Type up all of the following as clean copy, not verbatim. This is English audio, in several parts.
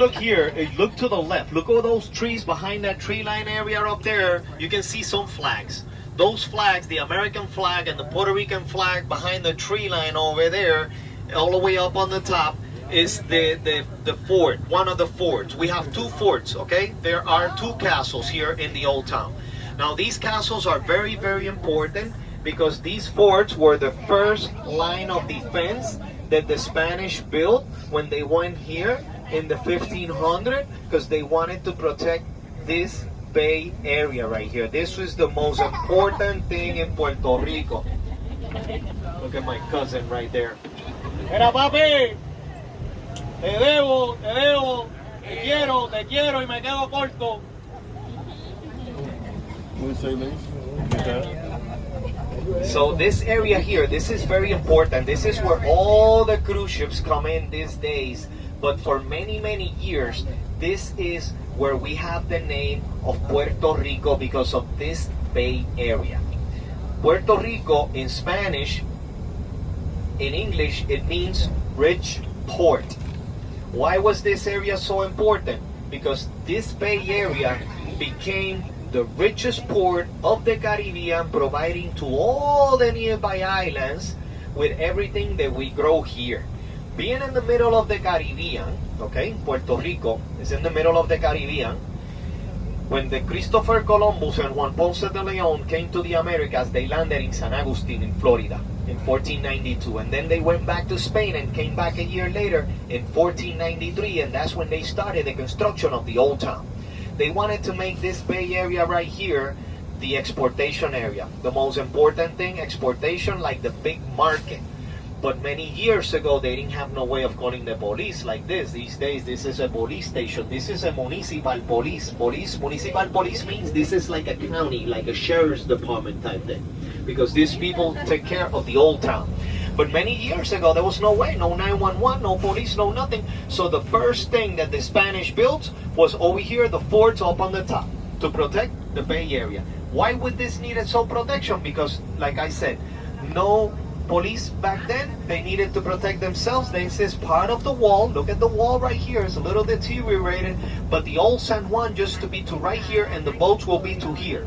look here, look to the left. Look at those trees behind that tree line area up there. You can see some flags. Those flags, the American flag and the Puerto Rican flag behind the tree line over there, all the way up on the top, is the fort, one of the forts. We have two forts, okay? There are two castles here in the old town. Now these castles are very, very important because these forts were the first line of defense that the Spanish built when they went here in the 1500s, because they wanted to protect this bay area right here. This was the most important thing in Puerto Rico. Look at my cousin right there. Mira, papi, te debo, te quiero y me quedo corto. So this area here, this is very important. This is where all the cruise ships come in these days. But for many, many years, this is where we have the name of Puerto Rico because of this bay area. Puerto Rico in Spanish, in English, it means rich port. Why was this area so important? Because this bay area became the richest port of the Caribbean, providing to all the nearby islands with everything that we grow here. Being in the middle of the Caribbean, okay, Puerto Rico is in the middle of the Caribbean. When the Christopher Columbus and Juan Ponce de Leon came to the Americas, they landed in San Agustin in Florida in 1492, and then they went back to Spain and came back a year later in 1493, and that's when they started the construction of the old town. They wanted to make this bay area right here the exportation area. The most important thing, exportation, like the big market. But many years ago, they didn't have no way of calling the police like this. These days, this is a police station. This is a municipal police. Municipal police means this is like a county, like a sheriff's department type thing. Because these people take care of the old town. But many years ago, there was no way, no 911, no police, no nothing. So the first thing that the Spanish built was over here, the forts up on the top to protect the bay area. Why would this need some protection? Because, like I said, no police back then. They needed to protect themselves. This is part of the wall. Look at the wall right here. It's a little deteriorated, but the old San Juan used to be to right here, and the boats will be to here.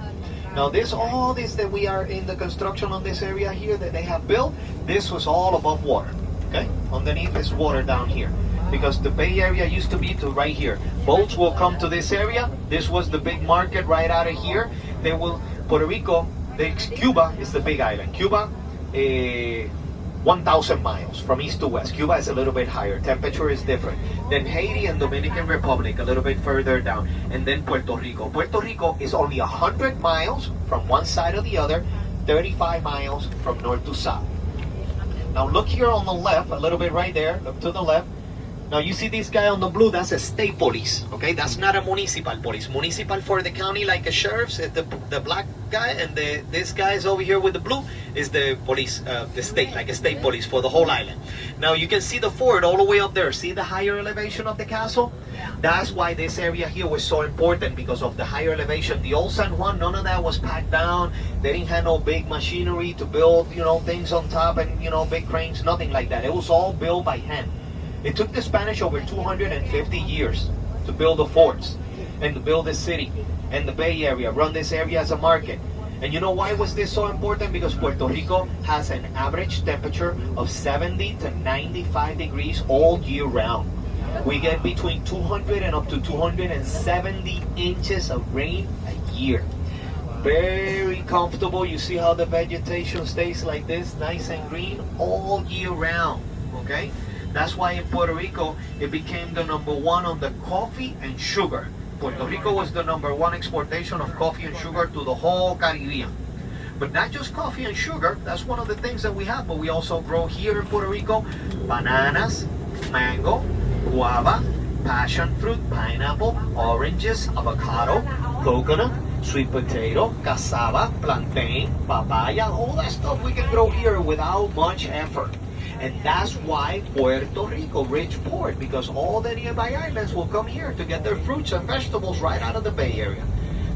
Now all this that we are in the construction on this area here that they have built, this was all above water, okay? Underneath is water down here, because the bay area used to be to right here. Boats will come to this area. This was the big market right out of here. Puerto Rico, Cuba is the big island. Cuba, 1,000 miles from east to west. Cuba is a little bit higher. Temperature is different. Then Haiti and Dominican Republic, a little bit further down. And then Puerto Rico. Puerto Rico is only 100 miles from one side or the other, 35 miles from north to south. Now look here on the left, a little bit right there. Look to the left. Now you see this guy on the blue, that's a state police, okay? That's not a municipal police. Municipal for the county, like a sheriff's, the black guy, and this guy is over here with the blue is the police, the state, like a state police for the whole island. Now you can see the fort all the way up there. See the higher elevation of the castle? That's why this area here was so important, because of the higher elevation. The old San Juan, none of that was packed down. They didn't have no big machinery to build, things on top and, big cranes, nothing like that. It was all built by hand. It took the Spanish over 250 years to build the forts and to build the city and the Bay Area, run this area as a market. And you know why was this so important? Because Puerto Rico has an average temperature of 70 to 95 degrees all year round. We get between 200 and up to 270 inches of rain a year. Very comfortable. You see how the vegetation stays like this, nice and green all year round, okay? That's why in Puerto Rico, it became the #1 on the coffee and sugar. Puerto Rico was the #1 exportation of coffee and sugar to the whole Caribbean. But not just coffee and sugar, that's one of the things that we have, but we also grow here in Puerto Rico bananas, mango, guava, passion fruit, pineapple, oranges, avocado, coconut, sweet potato, cassava, plantain, papaya, all that stuff we can grow here without much effort. And that's why Puerto Rico, rich port, because all the nearby islands will come here to get their fruits and vegetables right out of the Bay Area.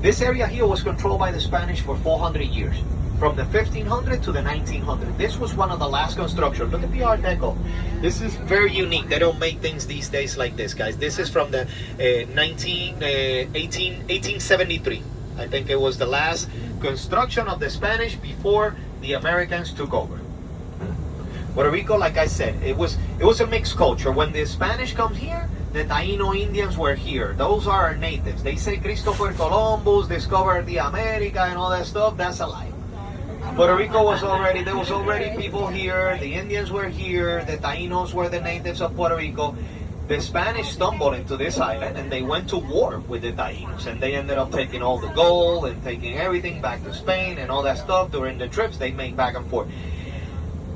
This area here was controlled by the Spanish for 400 years. from the 1500 to the 1900. This was one of the last construction. Look at the Art Deco. This is very unique. They don't make things these days like this, guys. This is from the 1873. I think it was the last construction of the Spanish before the Americans took over. Puerto Rico, like I said, it was a mixed culture. When the Spanish come here, the Taino Indians were here. Those are our natives. They say Christopher Columbus discovered the America and all that stuff. That's a lie. Puerto Rico was already, there was already people here. The Indians were here. The Tainos were the natives of Puerto Rico. The Spanish stumbled into this island and they went to war with the Tainos, and they ended up taking all the gold and taking everything back to Spain and all that stuff. During the trips they made back and forth.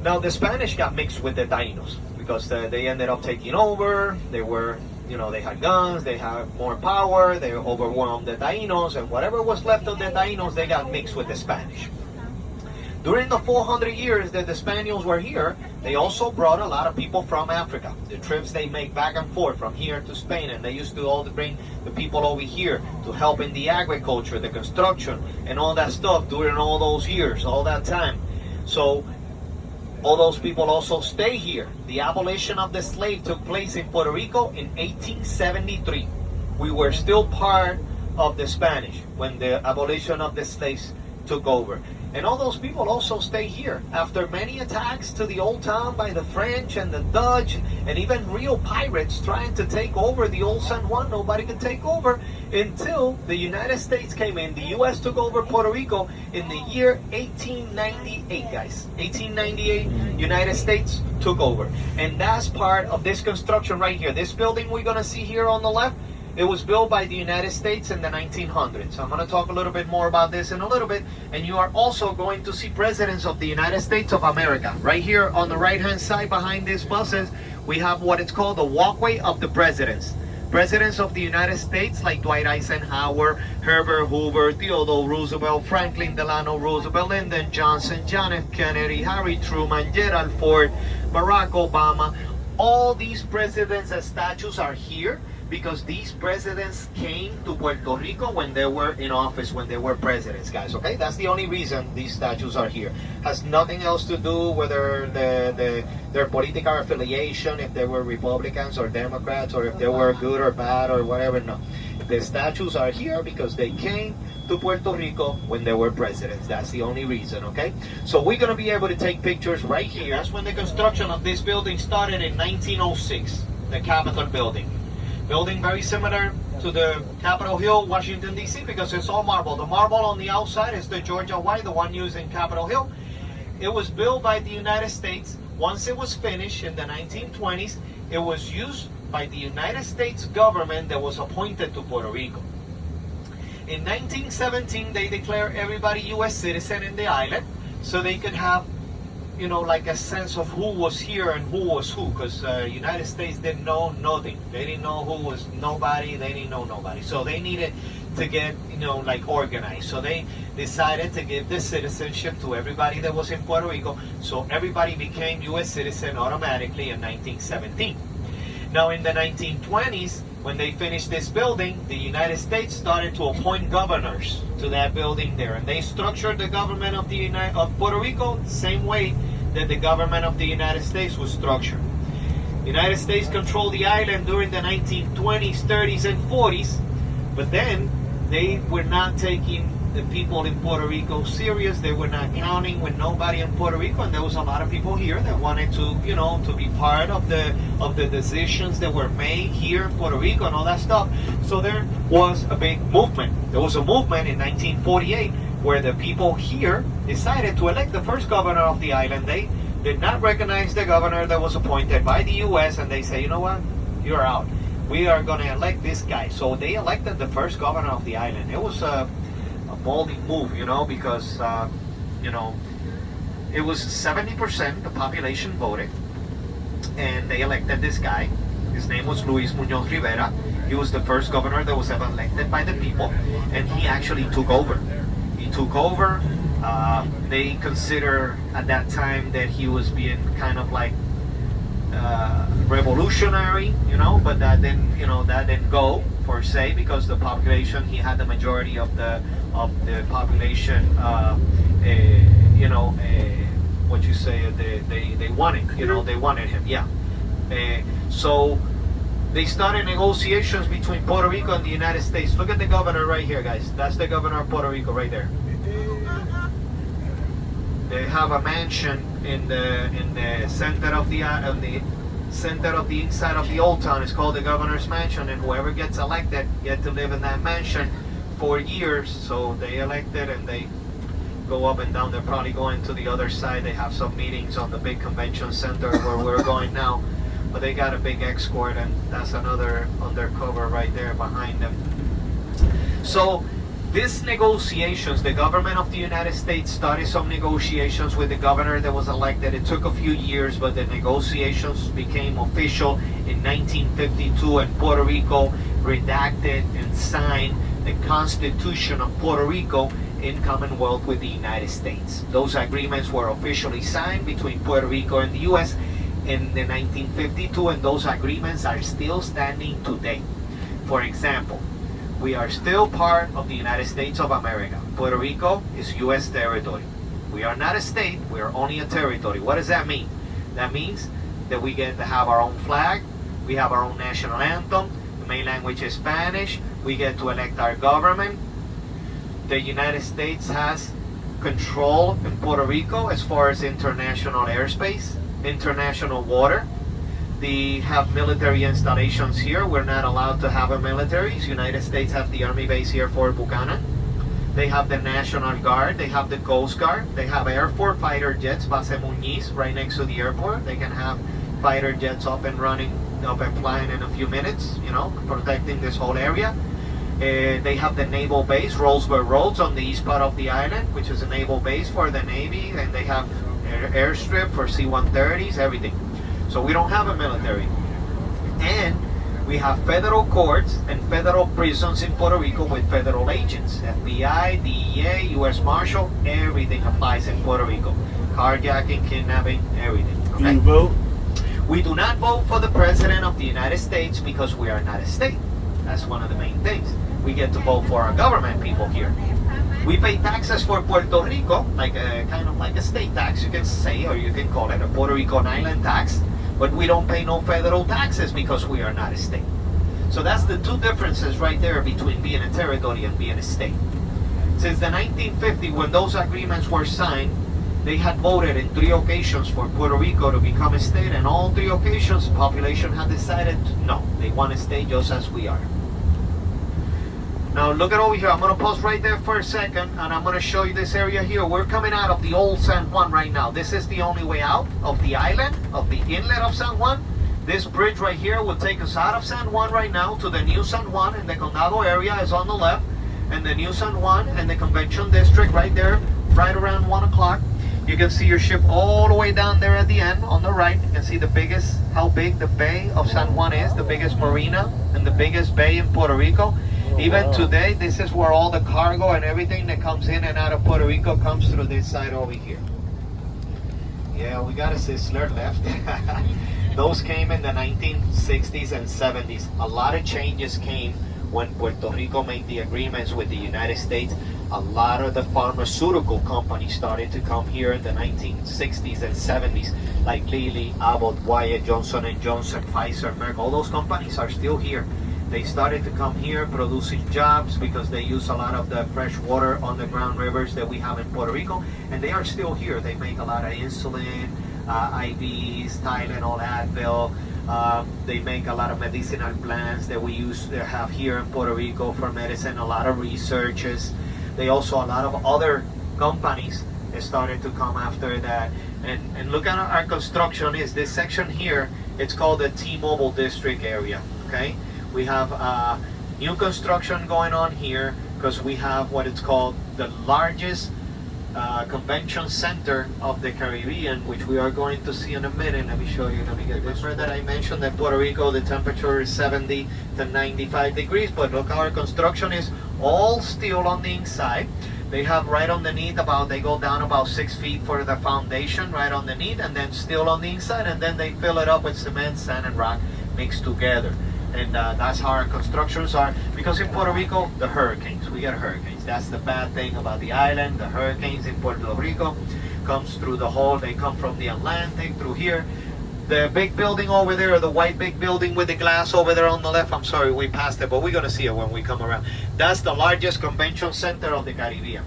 Now the Spanish got mixed with the Tainos because they ended up taking over. They were, they had guns, they had more power, they overwhelmed the Tainos, and whatever was left of the Tainos, they got mixed with the Spanish. During the 400 years that the Spaniards were here, they also brought a lot of people from Africa. The trips they make back and forth from here to Spain, and they used to all bring the people over here to help in the agriculture, the construction, and all that stuff during all those years, all that time. So all those people also stay here. The abolition of the slave took place in Puerto Rico in 1873. We were still part of the Spanish when the abolition of the slaves took over. And all those people also stay here. After many attacks to the old town by the French and the Dutch, and even real pirates trying to take over the old San Juan, nobody could take over until the United States came in. The U.S. took over Puerto Rico in the year 1898, guys. 1898, United States took over. And that's part of this construction right here. This building we're going to see here on the left, it was built by the United States in the 1900s. I'm going to talk a little bit more about this in a little bit. And you are also going to see presidents of the United States of America. Right here on the right-hand side behind these buses, we have what it's called the walkway of the presidents. Presidents of the United States like Dwight Eisenhower, Herbert Hoover, Theodore Roosevelt, Franklin Delano Roosevelt, Lyndon Johnson, John F. Kennedy, Harry Truman, Gerald Ford, Barack Obama. All these presidents and statues are here because these presidents came to Puerto Rico when they were in office, when they were presidents, guys, okay? That's the only reason these statues are here. Has nothing else to do with their political affiliation, if they were Republicans or Democrats, or if they were good or bad or whatever, no. The statues are here because they came to Puerto Rico when they were presidents. That's the only reason, okay? So we're gonna be able to take pictures right here. That's when the construction of this building started in 1906, the Capitol building. Building very similar to the Capitol Hill, Washington, D.C., because it's all marble. The marble on the outside is the Georgia white, the one used in Capitol Hill. It was built by the United States. Once it was finished in the 1920s, it was used by the United States government that was appointed to Puerto Rico. In 1917, they declared everybody U.S. citizen in the island so they could have, like a sense of who was here and who was who, because United States didn't know nothing. They didn't know who was nobody. They didn't know nobody. So they needed to get, organized. So they decided to give the citizenship to everybody that was in Puerto Rico. So everybody became U.S. citizen automatically in 1917. Now in the 1920s, when they finished this building, the United States started to appoint governors to that building there. And they structured the government of Puerto Rico the same way that the government of the United States was structured. The United States controlled the island during the 1920s, 30s, and 40s, but then they were not taking the people in Puerto Rico serious. They were not counting with nobody in Puerto Rico, and there was a lot of people here that wanted to, to be part of the decisions that were made here in Puerto Rico and all that stuff. So there was a big movement. There was a movement in 1948 where the people here decided to elect the first governor of the island. They did not recognize the governor that was appointed by the U.S. and they say, you know what, you're out. We are going to elect this guy. So they elected the first governor of the island. It was a bold move, because, it was 70% the population voted, and they elected this guy. His name was Luis Muñoz Rivera. He was the first governor that was ever elected by the people, and he actually took over. He took over. They consider at that time that he was being kind of like revolutionary, but that didn't go per se, because the population, he had the majority of the population what you say, they wanted, they wanted him, yeah. So they started negotiations between Puerto Rico and the United States. Look at the governor right here, guys. That's the governor of Puerto Rico right there. They have a mansion in the center of the inside of the old town. It's called the governor's mansion, and whoever gets elected get to live in that mansion for years. So they elected and they go up and down. They're probably going to the other side. They have some meetings on the big convention center where we're going now. But they got a big escort, and that's another undercover right there behind them. So these negotiations, the government of the United States started some negotiations with the governor that was elected. It took a few years, but the negotiations became official in 1952, and Puerto Rico redacted and signed the Constitution of Puerto Rico in Commonwealth with the United States. Those agreements were officially signed between Puerto Rico and the U.S. in the 1952, and those agreements are still standing today. For example, we are still part of the United States of America. Puerto Rico is U.S. territory. We are not a state, we are only a territory. What does that mean? That means that we get to have our own flag, we have our own national anthem, the main language is Spanish, we get to elect our government. The United States has control in Puerto Rico as far as international airspace, international water. They have military installations here. We're not allowed to have a military. The United States have the Army base here, Fort Buchanan. They have the National Guard. They have the Coast Guard. They have Air Force fighter jets, Base Muñiz, right next to the airport. They can have fighter jets up and running, up and flying in a few minutes, protecting this whole area. They have the naval base, Roosevelt Roads, on the east part of the island, which is a naval base for the Navy, and they have airstrip for C-130s, everything. So we don't have a military. And we have federal courts and federal prisons in Puerto Rico with federal agents. FBI, DEA, U.S. Marshal, everything applies in Puerto Rico. Carjacking, kidnapping, everything. Okay? Do you vote? We do not vote for the President of the United States because we are not a state. That's one of the main things. We get to vote for our government people here. We pay taxes for Puerto Rico, kind of like a state tax, you can say, or you can call it a Puerto Rico island tax. But we don't pay no federal taxes because we are not a state. So that's the two differences right there between being a territory and being a state. Since the 1950, when those agreements were signed, they had voted in 3 occasions for Puerto Rico to become a state, and all 3 occasions the population had decided no, they want to stay just as we are. Now look at over here. I'm going to pause right there for a second, and I'm going to show you this area here. We're coming out of the old San Juan right now. This is the only way out of the island, of the inlet of San Juan. This bridge right here will take us out of San Juan right now to the new San Juan, and the Condado area is on the left, and the new San Juan and the Convention District right there, right around 1 o'clock. You can see your ship all the way down there at the end on the right. You can see how big the bay of San Juan is, the biggest marina and the biggest bay in Puerto Rico. Even today, this is where all the cargo and everything that comes in and out of Puerto Rico comes through this side over here. Yeah, we got a Sizzler left. Those came in the 1960s and 70s. A lot of changes came when Puerto Rico made the agreements with the United States. A lot of the pharmaceutical companies started to come here in the 1960s and 70s, like Lilly, Abbott, Wyatt, Johnson & Johnson, Pfizer, Merck. All those companies are still here. They started to come here producing jobs because they use a lot of the fresh water underground rivers that we have in Puerto Rico, and they are still here. They make a lot of insulin, IVs, Tylenol, Advil. They make a lot of medicinal plants that we have here in Puerto Rico for medicine, a lot of researches. They also, a lot of other companies started to come after that. And look at our construction is this section here. It's called the T-Mobile District area, okay? We have new construction going on here because we have what it's called the largest convention center of the Caribbean, which we are going to see in a minute. Let me show you. Let me get this. Remember that I mentioned that Puerto Rico, the temperature is 70 to 95 degrees, but look, our construction is all steel on the inside. They have right underneath they go down about 6 feet for the foundation right underneath, and then steel on the inside, and then they fill it up with cement, sand, and rock mixed together. And that's how our constructions are, because in Puerto Rico, we get hurricanes. That's the bad thing about the island, the hurricanes in Puerto Rico. comes through the hall. They come from the Atlantic through here. The big building over there, the white big building with the glass over there on the left, I'm sorry we passed it, but we're gonna see it when we come around. That's the largest convention center of the Caribbean.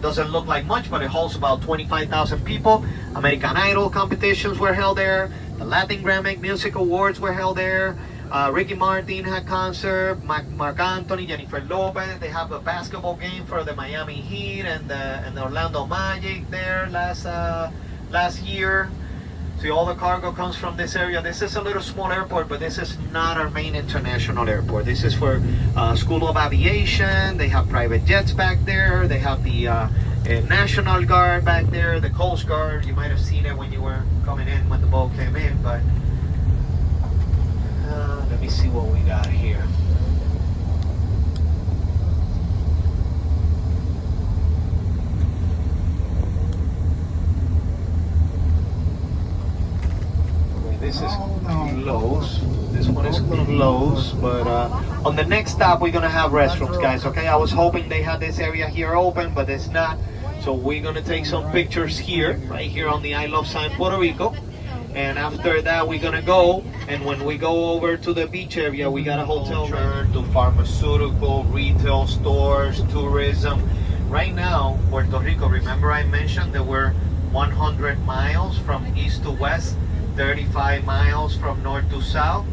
Doesn't look like much, but it holds about 25,000 people. American Idol competitions were held there. The Latin Grammy Music Awards were held there. Ricky Martin had concert, Mark Anthony, Jennifer Lopez. They have a basketball game for the Miami Heat and the Orlando Magic there last year. See, all the cargo comes from this area. This is a little small airport, but this is not our main international airport. This is for School of Aviation. They have private jets back there. They have the National Guard back there, the Coast Guard. You might have seen it when you were coming in, when the boat came in, but let me see what we got here. This is close. This one is close, but on the next stop we're gonna have restrooms, guys. Okay, I was hoping they had this area here open, but it's not. So we're gonna take some pictures here, right here on the I Love sign, Puerto Rico. And after that, we're gonna go. And when we go over to the beach area, we got a hotel room to pharmaceutical, retail stores, tourism. Right now, Puerto Rico. Remember I mentioned that we're 100 miles from east to west. 35 miles from north to south.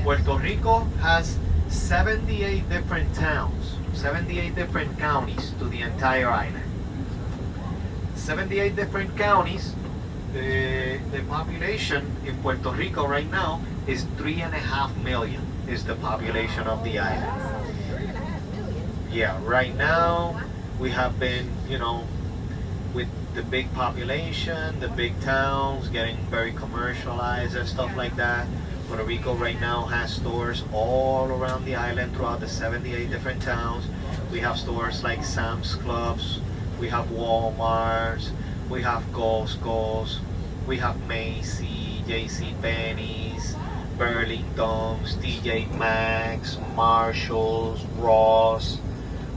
Puerto Rico has 78 different towns, 78 different counties to the entire island. 78 different counties. The population in Puerto Rico right now is 3.5 million is the population of the island. Yeah, right now we have been, with the big population, the big towns getting very commercialized and stuff like that. Puerto Rico right now has stores all around the island throughout the 78 different towns. We have stores like Sam's Clubs, we have Walmarts, we have Costco's, we have Macy's, JCPenney's, Burlington's, TJ Maxx, Marshall's, Ross.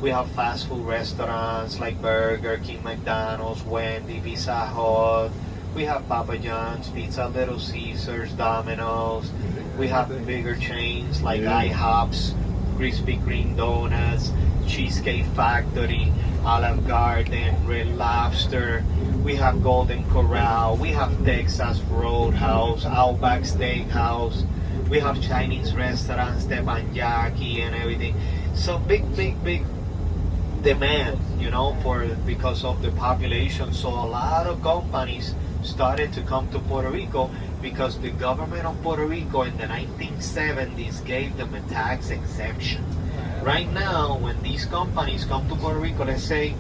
We have fast food restaurants like Burger King, McDonald's, Wendy, Pizza Hut. We have Papa John's, Pizza Little Caesars, Domino's. We have bigger chains like IHOP's, Krispy Kreme Donuts, Cheesecake Factory, Olive Garden, Red Lobster. We have Golden Corral. We have Texas Roadhouse, Outback Steakhouse. We have Chinese restaurants, teppanyaki and everything. So big demand, because of the population. So a lot of companies started to come to Puerto Rico because the government of Puerto Rico in the 1970s gave them a tax exemption. Right now, when these companies come to Puerto Rico, let's say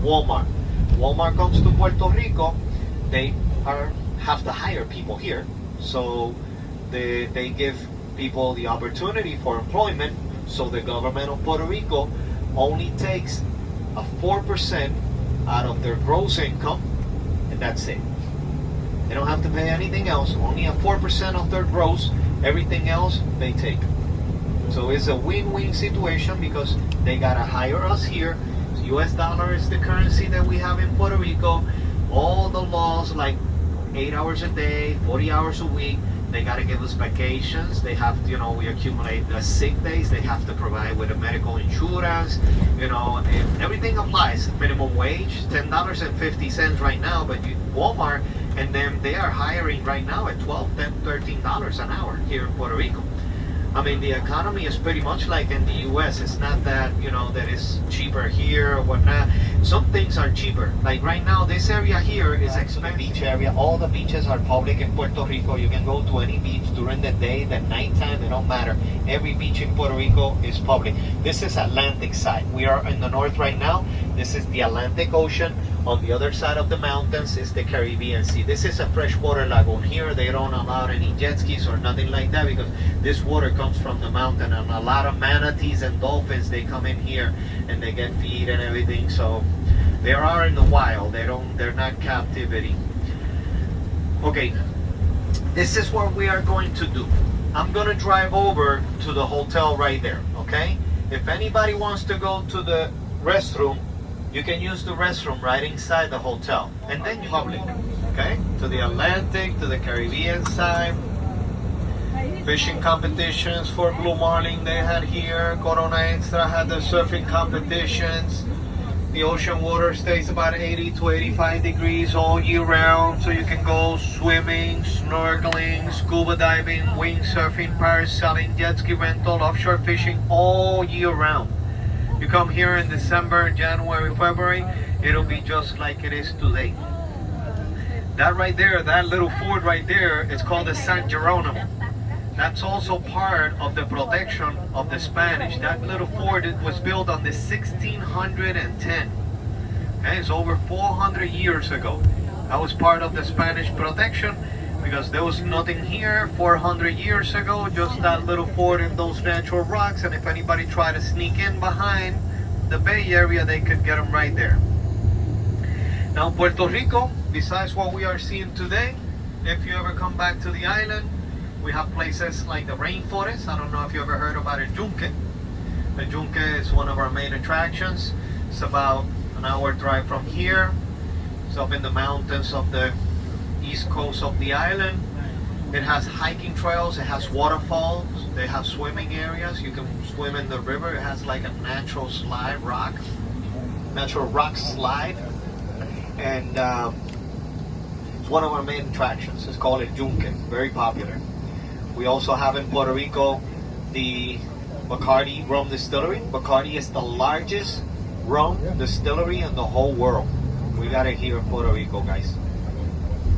Walmart comes to Puerto Rico, they have to hire people here. So they give people the opportunity for employment. So the government of Puerto Rico only takes a 4% out of their gross income, and that's it. They don't have to pay anything else, only a 4% of their gross. Everything else they take. So it's a win-win situation because they gotta hire us here. US dollar is the currency that we have in Puerto Rico. All the laws, like 8 hours a day, 40 hours a week. They got to give us vacations. They have to, we accumulate the sick days. They have to provide with a medical insurance. And everything applies. Minimum wage, $10.50 right now, but Walmart, and then they are hiring right now at $12, $10, $13 an hour here in Puerto Rico. I mean, the economy is pretty much like in the U.S. It's not that, that it's cheaper here or whatnot. Some things are cheaper. Like right now, this area here is expensive. Beach area. All the beaches are public in Puerto Rico. You can go to any beach during the day, the nighttime, it don't matter. Every beach in Puerto Rico is public. This is Atlantic side. We are in the north right now. This is the Atlantic Ocean. On the other side of the mountains is the Caribbean Sea. This is a freshwater lagoon. Here they don't allow any jet skis or nothing like that because this water comes from the mountain, and a lot of manatees and dolphins, they come in here and they get feed and everything. So they are in the wild. They're not captivity. Okay, this is what we are going to do. I'm gonna drive over to the hotel right there, okay? If anybody wants to go to the restroom, You can use the restroom right inside the hotel, and then public, okay? To the Atlantic, to the Caribbean side. Fishing competitions for blue marlin they had here. Corona Extra had the surfing competitions. The ocean water stays about 80 to 85 degrees all year round, so you can go swimming, snorkeling, scuba diving, windsurfing, parasailing, jet ski rental, offshore fishing all year round. You come here in December, January, February, it'll be just like it is today. That right there, that little fort right there, it's called the San Geronimo. That's also part of the protection of the Spanish. That little fort was built on the 1610. Okay, it's over 400 years ago. That was part of the Spanish protection because there was nothing here 400 years ago, just that little fort and those natural rocks, and if anybody tried to sneak in behind the bay area, they could get them right there. Now Puerto Rico, besides what we are seeing today, if you ever come back to the island, we have places like the rainforest. I don't know if you ever heard about El Yunque. El Yunque is one of our main attractions. It's about an hour drive from here. It's up in the mountains of the east coast of the island. It has hiking trails, it has waterfalls, they have swimming areas. You can swim in the river. It has like a natural rock slide. And it's one of our main attractions. It's called El Yunque, very popular. We also have in Puerto Rico the Bacardi rum distillery. Bacardi is the largest rum distillery in the whole world. We got it here in Puerto Rico, guys.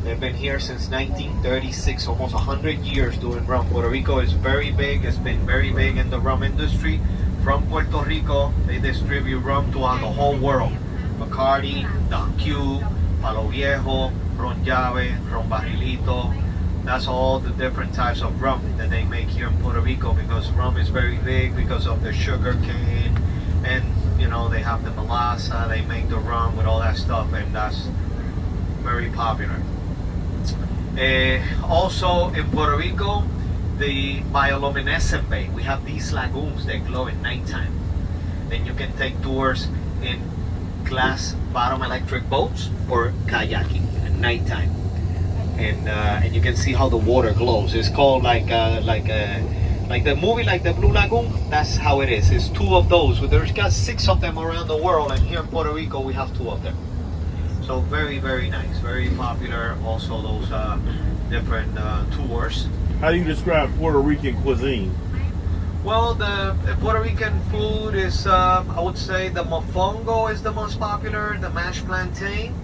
They've been here since 1936, almost 100 years doing rum. Puerto Rico is very big. It's been very big in the rum industry. From Puerto Rico, they distribute rum throughout the whole world. Bacardi, Don Q, Palo Viejo, Ron Llave, Ron Barrilito. That's all the different types of rum that they make here in Puerto Rico, because rum is very big because of the sugar cane, and you know, they have the melassa, they make the rum with all that stuff, and that's very popular. Also in Puerto Rico, the bioluminescent bay. We have these lagoons that glow at nighttime. Then you can take tours in glass bottom electric boats or kayaking at nighttime. And you can see how the water glows. It's called like the movie, like the Blue Lagoon. That's how it is. It's two of those. There's got 6 of them around the world, and here in Puerto Rico we have 2 of them. So very, very nice, very popular. Also those different tours. How do you describe Puerto Rican cuisine? Well, the Puerto Rican food is, I would say the mofongo is the most popular, the mashed plantain.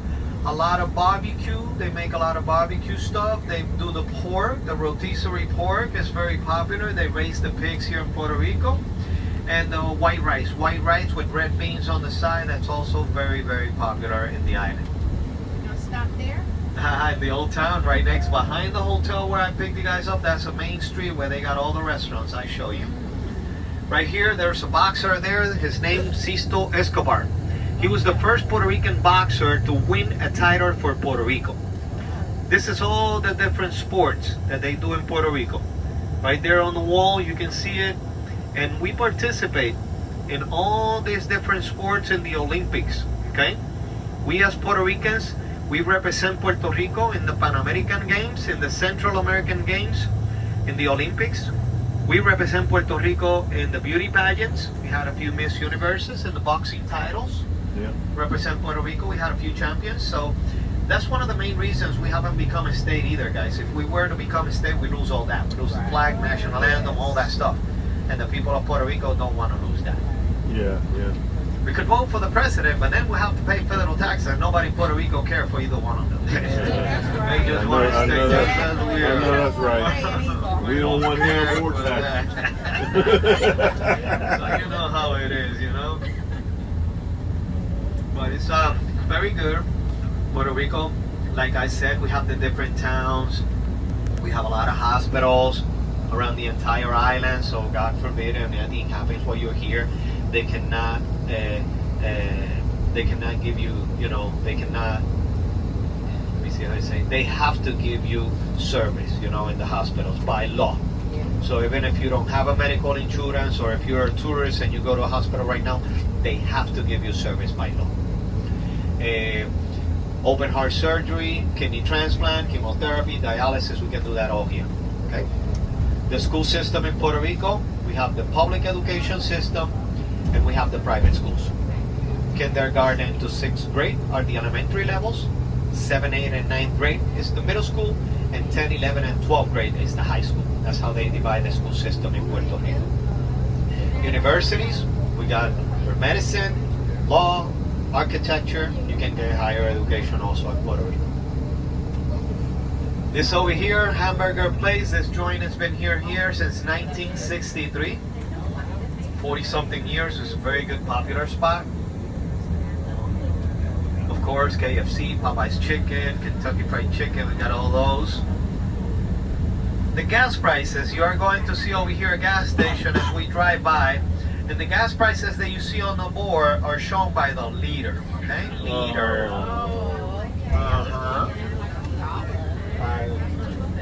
A lot of barbecue. They make a lot of barbecue stuff. They do the pork, the rotisserie pork is very popular. They raise the pigs here in Puerto Rico. And the white rice with red beans on the side. That's also very, very popular in the island. You want to stop there? The old town right next behind the hotel where I picked you guys up. That's a main street where they got all the restaurants. I show you. Right here, there's a boxer there. His name Sisto Escobar. He was the first Puerto Rican boxer to win a title for Puerto Rico. This is all the different sports that they do in Puerto Rico. Right there on the wall, you can see it. And we participate in all these different sports in the Olympics, okay? We as Puerto Ricans, we represent Puerto Rico in the Pan American Games, in the Central American Games, in the Olympics. We represent Puerto Rico in the beauty pageants. We had a few Miss Universes in the boxing titles. Yeah. Represent Puerto Rico, we had a few champions. So that's one of the main reasons we haven't become a state either, guys. If we were to become a state, we lose all that. We lose the flag, national anthem, all that stuff. And the people of Puerto Rico don't want to lose that. Yeah, yeah. We could vote for the president, but then we'll have to pay federal taxes, and nobody in Puerto Rico care for either one of them. They just want to stay. That's weird. I know that's right. We don't want him or taxes. So you know how it is, you know. But it's very good. Puerto Rico, like I said, we have the different towns. We have a lot of hospitals around the entire island. So God forbid anything happens while you're here, they cannot give you, you know, they cannot. Let me see how I say. They have to give you service, you know, in the hospitals by law. So even if you don't have a medical insurance, or if you're a tourist and you go to a hospital right now, they have to give you service by law. open heart surgery, kidney transplant, chemotherapy, dialysis. We can do that all here. Okay. The school system in Puerto Rico, we have the public education system and we have the private schools. Kindergarten to 6th grade are the elementary levels. 7th, 8th, and 9th grade is the middle school, and 10th, 11th, and 12th grade is the high school. That's how they divide the school system in Puerto Rico. Universities, we got for medicine, law, architecture. You can get higher education also in Puerto Rico. This over here, hamburger place, this joint has been here since 1963. 40 something years. It's a very good popular spot. Of course, KFC, Popeye's Chicken, Kentucky Fried Chicken, we got all those. The gas prices, you are going to see over here a gas station as we drive by, and the gas prices that you see on the board are shown by the liter, okay? Liter.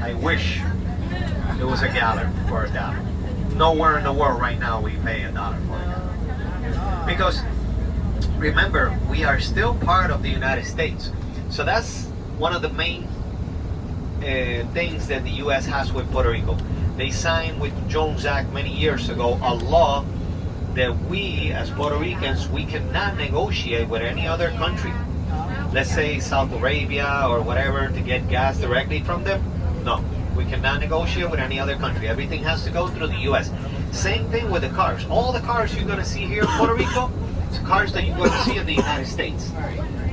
I wish it was a gallon for $1. Nowhere in the world right now we pay $1 for a gallon. Because remember, we are still part of the United States. So that's one of the main things that the U.S. has with Puerto Rico. They signed with Jones Act many years ago a law that we, as Puerto Ricans, we cannot negotiate with any other country. Let's say Saudi Arabia or whatever to get gas directly from them. No, we cannot negotiate with any other country. Everything has to go through the U.S. Same thing with the cars. All the cars you're going to see here in Puerto Rico, it's cars that you're going to see in the United States.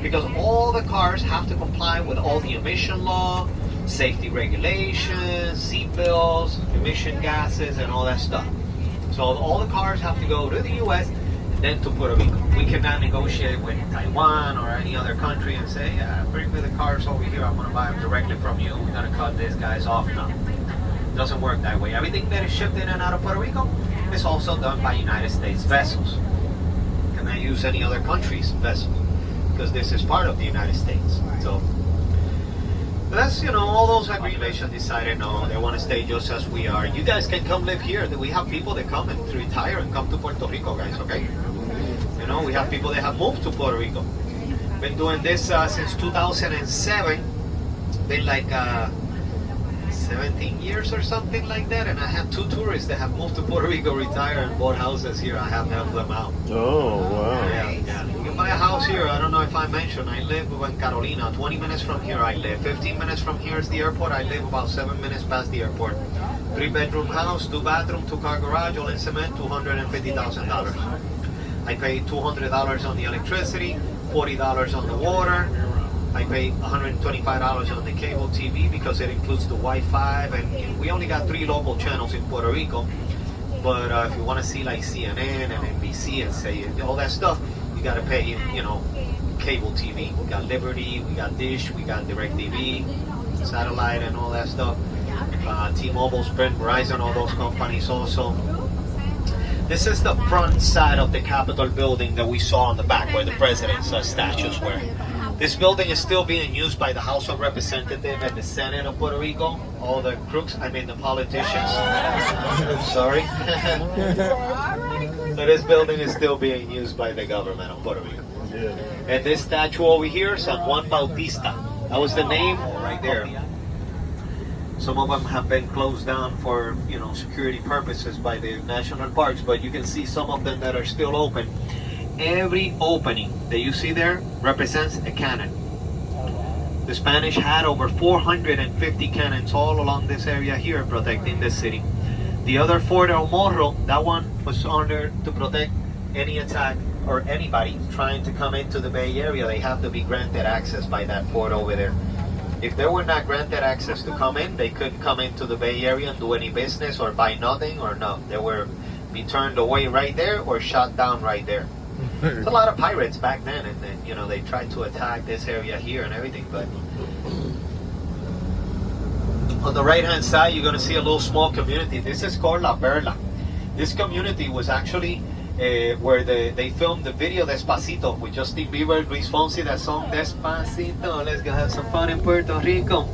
Because all the cars have to comply with all the emission law, safety regulations, seat belts, emission gases, and all that stuff. So all the cars have to go to the U.S. and then to Puerto Rico. We cannot negotiate with Taiwan or any other country and say, yeah, bring me the cars over here. I'm going to buy them directly from you. We're going to cut these guys off now. It doesn't work that way. Everything that is shipped in and out of Puerto Rico is also done by United States vessels. Cannot use any other country's vessels because this is part of the United States. So that's, all those regulations decided, no, they want to stay just as we are. You guys can come live here. We have people that come and retire and come to Puerto Rico, guys, okay? We have people that have moved to Puerto Rico. Been doing this since 2007. Been like 17 years or something like that, and I have 2 tourists that have moved to Puerto Rico, retired, and bought houses here. I have helped them out. Oh, wow. Yeah. You can buy a house here. I don't know if I mentioned, I live in Carolina. 20 minutes from here I live. 15 minutes from here is the airport. I live about 7 minutes past the airport. 3-bedroom house, 2-bathroom, 2-car garage, all in cement, $250,000. I pay $200 on the electricity, $40 on the water. I pay $125 on the cable TV because it includes the Wi-Fi, and we only got 3 local channels in Puerto Rico. But if you want to see like CNN and NBC and say all that stuff, you got to pay, cable TV. We got Liberty, we got Dish, we got DirecTV, satellite, and all that stuff. T-Mobile, Sprint, Verizon, all those companies also. This is the front side of the Capitol building that we saw on the back where the president's statues were. This building is still being used by the House of Representatives and the Senate of Puerto Rico. All the crooks, the politicians. Sorry. So this building is still being used by the government of Puerto Rico. And this statue over here, San Juan Bautista. That was the name right there. Some of them have been closed down for, security purposes by the national parks, but you can see some of them that are still open. Every opening that you see there represents a cannon. The Spanish had over 450 cannons all along this area here protecting the city. The other Fort El Morro, that one was under to protect any attack or anybody trying to come into the Bay Area. They have to be granted access by that fort over there. If they were not granted access to come in, they couldn't come into the Bay Area and do any business or buy nothing or no. They were be turned away right there or shot down right there. There's a lot of pirates back then, and then, they tried to attack this area here and everything, but on the right hand side you're going to see a little small community. This is called La Perla. This community was actually where they filmed the video Despacito with Justin Bieber, Luis Fonsi, that song Despacito, let's go have some fun in Puerto Rico.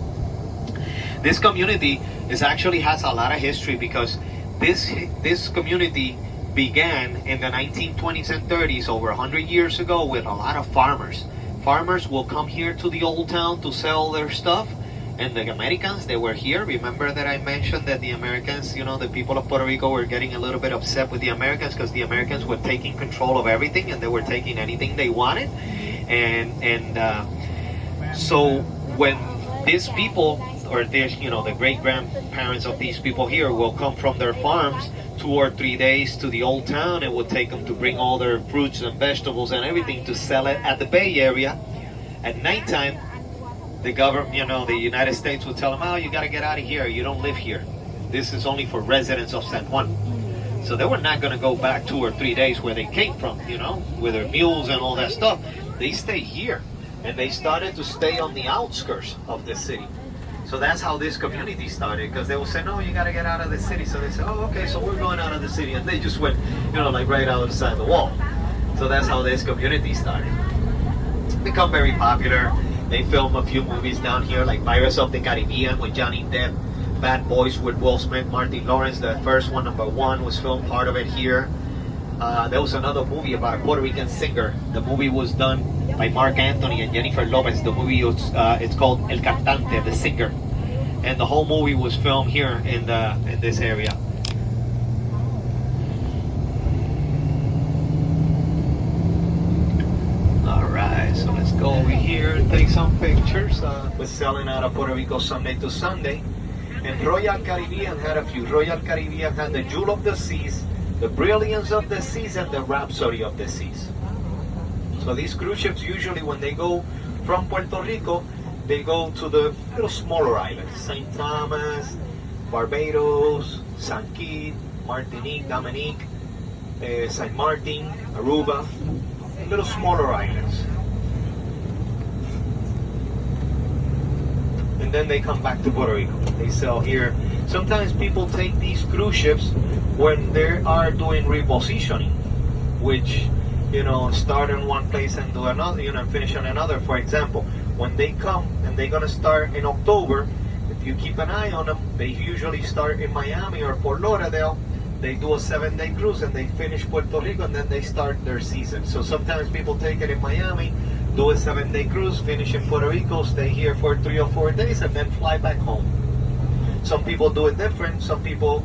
This community has a lot of history because this community began in the 1920s and 30s, over 100 years ago, with a lot of farmers. farmers will come here to the old town to sell their stuff. And the Americans, they were here. Remember that I mentioned that the Americans, the people of Puerto Rico were getting a little bit upset with the Americans because the Americans were taking control of everything and they were taking anything they wanted. So when these people, or there's, the great grandparents of these people here will come from their farms 2 or 3 days to the old town. It would take them to bring all their fruits and vegetables and everything to sell it at the Bay Area. At nighttime, the government, the United States would tell them, oh, you got to get out of here. You don't live here. This is only for residents of San Juan. So they were not going to go back 2 or 3 days where they came from, with their mules and all that stuff. They stayed here. And they started to stay on the outskirts of the city. So that's how this community started, because they would say, no, you got to get out of the city. So they said, oh, okay, so we're going out of the city. And they just went, like right outside the wall. So that's how this community started. Become very popular. They film a few movies down here, like Pirates of the Caribbean with Johnny Depp, Bad Boys with Will Smith, Martin Lawrence. The first one, #1, was filmed part of it here. There was another movie about a Puerto Rican singer. The movie was done by Mark Anthony and Jennifer Lopez. The movie was, it's called El Cantante, the singer, and the whole movie was filmed here in this area. All right, so let's go over here and take some pictures. We're selling out of Puerto Rico Sunday to Sunday, and Royal Caribbean had a few. Royal Caribbean had the Jewel of the Seas, the Brilliance of the Seas, and the Rhapsody of the Seas. So these cruise ships, usually when they go from Puerto Rico, they go to the little smaller islands, St. Thomas, Barbados, St. Kitts, Martinique, Dominique, St. Martin, Aruba, little smaller islands. And then they come back to Puerto Rico. They sell here. Sometimes people take these cruise ships when they are doing repositioning, which, start in one place and do another, and finish on another. For example, when they come and they're going to start in October, if you keep an eye on them, they usually start in Miami or Fort Lauderdale. They do a 7-day cruise and they finish Puerto Rico, and then they start their season. So sometimes people take it in Miami, do a 7-day cruise, finish in Puerto Rico, stay here for 3 or 4 days, and then fly back home. Some people do it different. Some people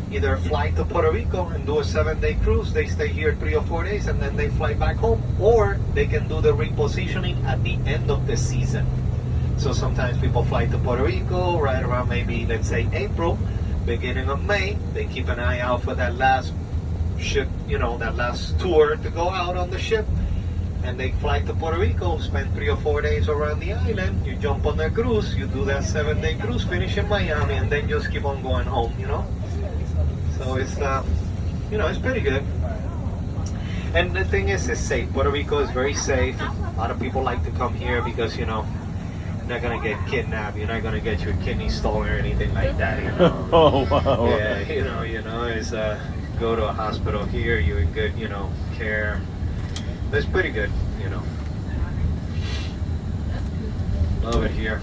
either fly to Puerto Rico and do a 7-day cruise. They stay here 3 or 4 days and then they fly back home. Or they can do the repositioning at the end of the season. So sometimes people fly to Puerto Rico right around maybe, let's say, April, beginning of May. They keep an eye out for that last ship, that last tour to go out on the ship. And they fly to Puerto Rico, spend 3 or 4 days around the island. You jump on the cruise, you do that 7-day cruise, finish in Miami, and then just keep on going home, So it's, it's pretty good. And the thing is, it's safe. Puerto Rico is very safe. A lot of people like to come here because, you're not going to get kidnapped. You're not going to get your kidney stolen or anything like that, Oh, wow. Yeah, it's go to a hospital here, you're in good, care. It's pretty good, Love it here.